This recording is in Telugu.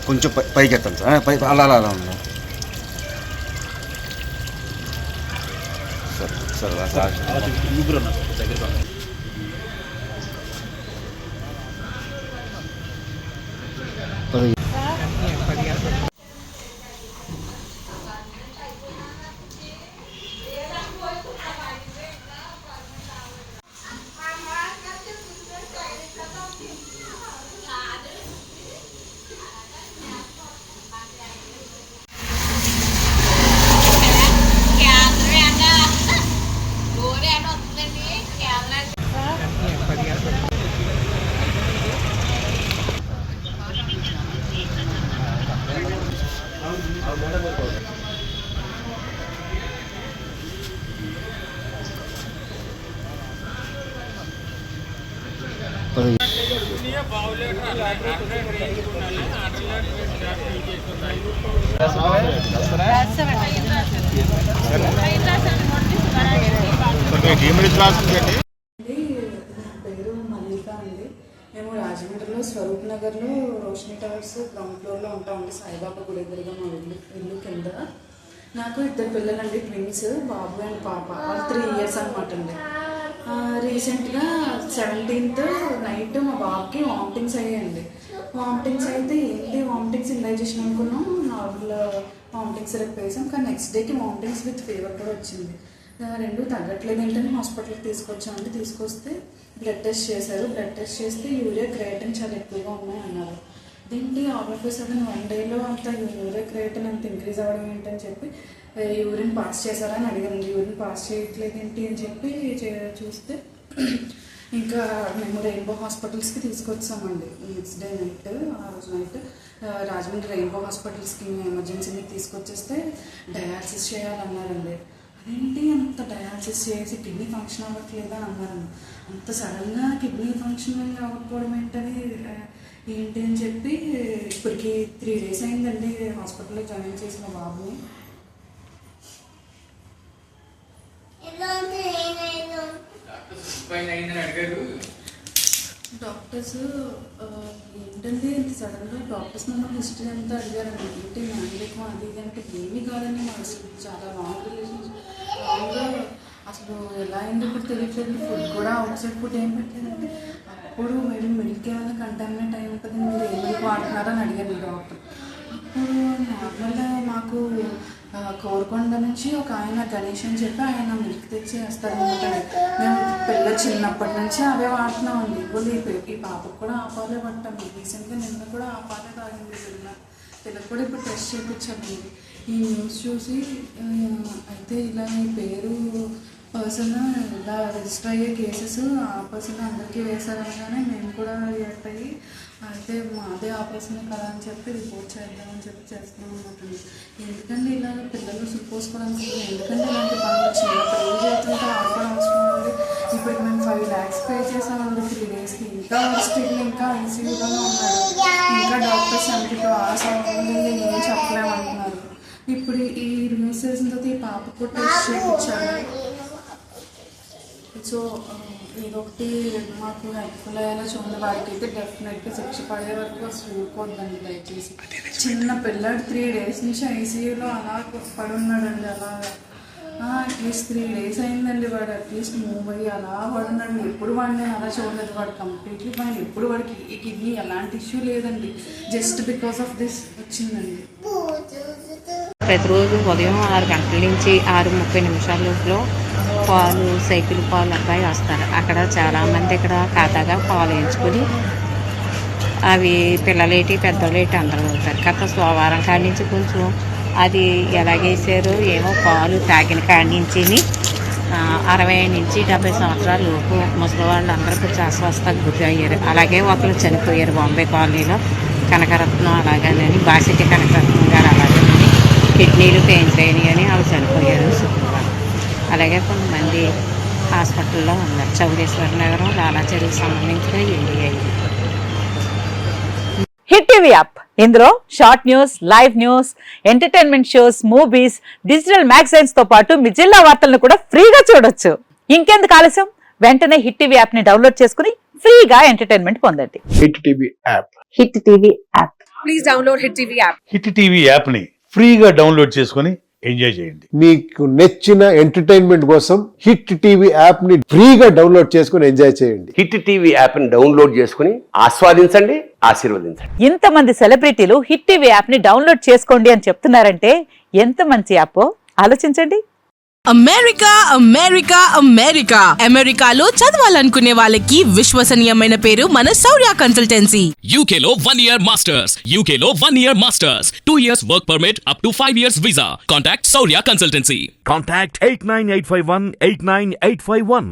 కొంచెం పైకి ఎత్తాను సార్, పై అలా అలా అలా ఉంది సార్. సార్ ముగ్గురు ఉన్నారు దగ్గర. పేరు మల్లిక అండి. మేము రాజమండ్రిలో స్వరూప్ నగర్లో రోషిని టవర్స్ గ్రౌండ్ ఫ్లోర్లో ఉంటామండి. సాయిబాబా గుడి ఎదురుగా మా ఇల్లు కింద. నాకు 2 పిల్లలండి, ట్విన్స్, బాబు అండ్ పాప. వాళ్ళు 3 years అనమాట అండి. రీసెంట్గా 17th నైట్ మా బాబుకి వామిటింగ్స్ అయ్యాయండి. వామిటింగ్స్ అయితే ఏంటి వామిటింగ్స్ ఇండైజెషన్ అనుకున్నాం, నార్మల్ వామిటింగ్స్ చెప్పేసాం. కానీ నెక్స్ట్ డేకి వామిటింగ్స్ విత్ ఫీవర్ కూడా వచ్చింది. 2 తగ్గట్లేదు ఏంటని హాస్పిటల్కి తీసుకొచ్చామండి. తీసుకొస్తే బ్లడ్ టెస్ట్ చేశారు. బ్లడ్ టెస్ట్ చేస్తే యూరియా క్రియేటిన్ చాలా ఎక్కువగా ఉన్నాయి అన్నారు. దీనికి ఆల్ ఆఫ్ ఎ సడన్ 1 dayలో అంత యూరియా క్రియేటిన్ అంత ఇంక్రీజ్ అవ్వడం ఏంటని చెప్పి యూరిన్ పాస్ చేశారని అడిగాను. యూరిన్ పాస్ చేయట్లేదు ఏంటి అని చెప్పి చూస్తే ఇంకా మేము రెయిన్బో హాస్పిటల్స్కి తీసుకొచ్చామండి. నెక్స్ట్ డే నైట్, ఆ రోజు నైట్ రాజమండ్రి రెయిన్బో హాస్పిటల్స్కి ఎమర్జెన్సీని తీసుకొచ్చేస్తే డయాలసిస్ చేయాలన్నారండి. అదేంటి అంత డయాలసిస్ చేసి కిడ్నీ ఫంక్షన్ అవ్వట్లేదా అన్నారండి. అంత సడన్గా కిడ్నీ ఫంక్షన్ అవ్వకపోవడం ఏంటి అని చెప్పి ఇప్పటికి 3 days అయిందండి హాస్పిటల్లో జాయిన్ చేసిన బాబుని. డాక్టర్స్ ఏంటంటే ఇంత సడన్గా డాక్టర్స్ నన్ను హిస్టరీ అంతా అడిగారండి. ఏంటి మ్యాండేకం అది ఇది అంటే ఏమీ కాదండి. మా చాలా రాంగ్ రిలేషన్షిప్, రాంగ్గా అసలు ఎలా అయిందో ఇప్పుడు తెలియట్లేదు. ఫుడ్ కూడా అవుట్ సైడ్ ఫుడ్ ఏం పెట్టలేదంటే అప్పుడు మీరు మిల్క్ ఏమైనా కంటామినేట్ అయి ఉంటుంది, మీరు ఏ మిల్క్ వాడుతున్నారని అడిగారు డాక్టర్. అప్పుడు నార్మల్గా మాకు కోరుకొండ నుంచి ఒక ఆయన గణేష్ అని చెప్పి ఆయన మిల్క్ తెచ్చి వేస్తారనమాట. మేము పిల్లలు చిన్నప్పటి నుంచి అవే వాడుతున్నామండి. ఇప్పుడు ఈ పాపకు కూడా ఆ పాలే పట్టాము. రీసెంట్గా నిన్న కూడా ఆ పాలే తాగింది. పిల్లలకు కూడా ఇప్పుడు టెస్ట్ చేయించామండి. ఈ న్యూస్ చూసి అయితే ఇలా ఈ పేరు పర్సన్ ఇలా రిజిస్టర్ అయ్యే కేసెస్ ఆ పర్సన్ అందరికీ వేశారనగానే మేము కూడా రియాక్ట్ అయ్యి అయితే మాదే ఆపరేషన్ కదా అని చెప్పి రిపోర్ట్ చేద్దామని చెప్పి చేస్తున్నాం అనమాట. ఎందుకంటే ఇలా పిల్లలు సుపోసుకోవడానికి ఎందుకంటే ఇలాంటి పనులు చిన్న పెళ్లి చేస్తుంటే ఆడుకోవడం అవసరం ఉంది. ఇప్పుడు మేము 5 lakhs పే చేసామండి 3 daysకి. ఇంకా వర్స్టింగ్ ఇంకా ఐసీయూలోనే ఉన్నాడు. ఇంకా డాక్టర్స్ 72 hours అవుతుంది, ఏం చెప్పలేమంటున్నారు. ఇప్పుడు ఈ న్యూస్ చేసిన తర్వాత ఈ పాపకు టెస్ట్ చేయించాలి. సో ఇదొకటి మాకు హెల్ప్ఫుల్ అయ్యేలా చూడండి. వాడికి అయితే డెఫినెట్గా శిక్ష పడే వరకు అసలు ఊరుకోద్దండి దయచేసి. చిన్న పిల్లాడు 3 days నుంచి ఐసీయూలో అలా పడి ఉన్నాడండి. అలాగా అట్లీస్ట్ 3 days అయిందండి. వాడు అట్లీస్ట్ మూవ్ అయ్యి అలా పడున్నాడు. ఎప్పుడు వాడిని అలా చూడలేదు. వాడు కంప్లీట్లీ ఫైన్. ఎప్పుడు వాడికి ఈ కిడ్నీ ఎలాంటి ఇష్యూ లేదండి. జస్ట్ బికాస్ ఆఫ్ దిస్ వచ్చిందండి. ప్రతిరోజు ఉదయం 6 గంటల నుంచి 6:30 లోపల పాలు, సైకిల్ పాలు అబ్బాయి వస్తారు. అక్కడ చాలామంది ఇక్కడ ఖాతాగా పాలు వేయించుకొని అవి పిల్లలేటి పెద్దలేటి అందరూ అవుతారు. గత సోమవారం కాడి నుంచి కొంచెం అది ఎలాగేసారో ఏమో పాలు తాగిన కాడి నుంచి 60 నుంచి 70 సంవత్సరాల లోపు ముసలి వాళ్ళు అందరూ కొంచెం అస్వస్థకు గురి అయ్యారు. అలాగే ఒకరు చనిపోయారు బాంబే కాలనీలో. కనకరత్నం అలాగని బాసిటి కనకరత్నం గారు అలాగని కిడ్నీలు పెయిన్స్ అయినాయి అని ఆవిడ చనిపోయారు శుక్రవారం. అలాగే కొంతమంది హాస్పిటల్లో ఉన్నారు. చౌడేశ్వర నగరం లాలాచెరువుకి సంబంధించిన ఏరియా ఇది. హిట్ టీవీ యాప్, ఇందులో short news, live news, entertainment shows, movies, digital magazines తో పాటు మీ జిల్లా వార్తలను కూడా ఫ్రీగా చూడొచ్చు. ఇంకెందుకు ఆలస్యం, వెంటనే హిట్ టీవీ యాప్ ని డౌన్లోడ్ చేసుకుని ఫ్రీగా ఎంటర్టైన్మెంట్ పొందండి. Hit TV app. Hit TV app. Please download Hit TV app. Hit TV యాప్ని ఫ్రీగా డౌన్లోడ్ చేసుకొని ఎంజాయ్ చేయండి. మీకు నచ్చిన ఎంటర్టైన్మెంట్ కోసం హిట్ టీవీ యాప్ ని ఫ్రీగా డౌన్లోడ్ చేసుకుని ఎంజాయ్ చేయండి. హిట్ టీవీ యాప్ని డౌన్లోడ్ చేసుకుని ఆస్వాదించండి, ఆశీర్వదించండి. ఇంతమంది సెలబ్రిటీలు హిట్ టీవీ యాప్ ని డౌన్లోడ్ చేసుకోండి అని చెప్తున్నారంటే ఎంత మంచి యాప్ ఆలోచించండి. అమెరికా అమెరికా అమెరికా అమెరికాలో చదవాలనుకునే వాళ్ళకి విశ్వసనీయమైన పేరు మన శౌర్య consultancy. UK Law 1 Year Masters. UK Law 1 Year Masters. 2 years work permit up to 5 years visa. Contact Saurya Consultancy. Contact 89851 89851.